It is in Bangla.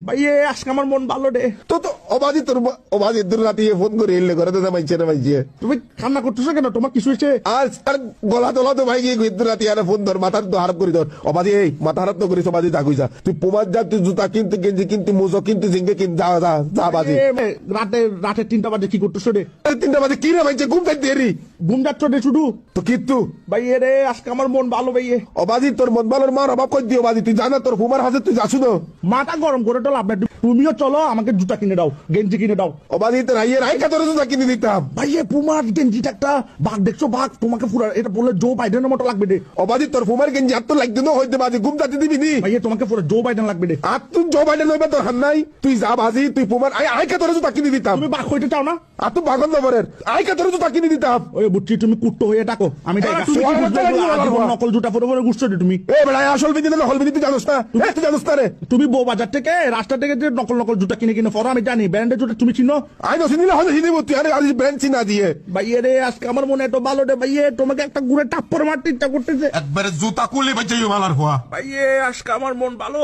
ভাইয়ে আজকে আমার মন ভালো রে। তো তো অবাজি তোর অবাজি তোর রাতে ফোন করে এলে করে তো মাইছে না মাইছে। তুমি কান্না করতেছো কেন? তোমার কিছু হয়েছে? আজ আর গলা তোলা তো ভাই গিয়ে ইদ্দুর রাতে আর ফোন ধর মাথার তো হারাপ করি ধর। অবাজি এই মাথা হারাপ তো করিস অবাজি তা কইছা। তুই পোমার যা, তুই জুতা কিনতে গেঞ্জি কিনতে মোজো কিনতে জিঙ্গে কিন যা যা যা বাজি। রাতে রাতে 3টা বাজে কি করতেছো রে? 3টা বাজে কি রে মাইছে ঘুম থেকে দেরি। ঘুম যাচ্ছ রে শুধু? তো কিত্তু ভাইয়ে রে আজকে আমার মন ভালো ভাইয়ে। অবাজি তোর মন ভালোর মার অভাব কই দিও বাজি। তুই জানা তোর ফুমার হাতে তুই যাসু না। মাথা গরম করে তো লাভ নাই। তুমিও চলো আমাকে জুতা কিনে দাও, গেঞ্জি কিনে দাও। অবাজি তোর আইয়ের আইকা তোর জুতা কিনে দিতাম। ভাইয়ে পুমার গেঞ্জিটা একটা বাঘ দেখছো, বাঘ তোমাকে পুরো এটা বললে জো বাইডেনের মতো লাগবে রে। অবাজি তোর ফুমার গেঞ্জি আর তো লাগতে না হইতে বাজি ঘুম যাতে দিবি নি। ভাইয়ে তোমাকে পুরো জো বাইডেন লাগবে রে। আর তুই জো বাইডেন হইবা তোর হান নাই। তুই যা বাজি তুই ফুমার আইকা তোর জুতা কিনে দিতাম। তুমি বাঘ হইতে চাও না? আর তুই বাগন নম্বরের আইকা তোর জুতা কিনে দিতাম। ওই বুঝছি তুমি কুট্টো হয়ে ডাকো, আমি ডাকা। তুমি কি বুঝবে? আজীবন নকল জুতা পরে পরে ঘুরছো রে তুমি। এ বেড়া আসল বিধি না হল বিধি তুই জানোস না? তুই জানোস না রে? তুমি বউ বাজার থেকে রাস্তা থেকে যে নকল নকল জুতা কিনে কিনে পরো আমি জানি। ব্র্যান্ডের জুতা তুমি চিনো? আই তো চিনিলে হলে চিনিব তুই আরে আজ ব্র্যান্ড চিনা দিয়ে। ভাইয়ে রে আজকে আমার মনে এত ভালো রে ভাইয়ে, তোমাকে একটা ঘুরে টাপ্পর মারতে ইচ্ছা করতেছে। একবারে জুতা কুলে বাজাইও মালার হওয়া। ভাইয়ে আজকে আমার মন ভালো।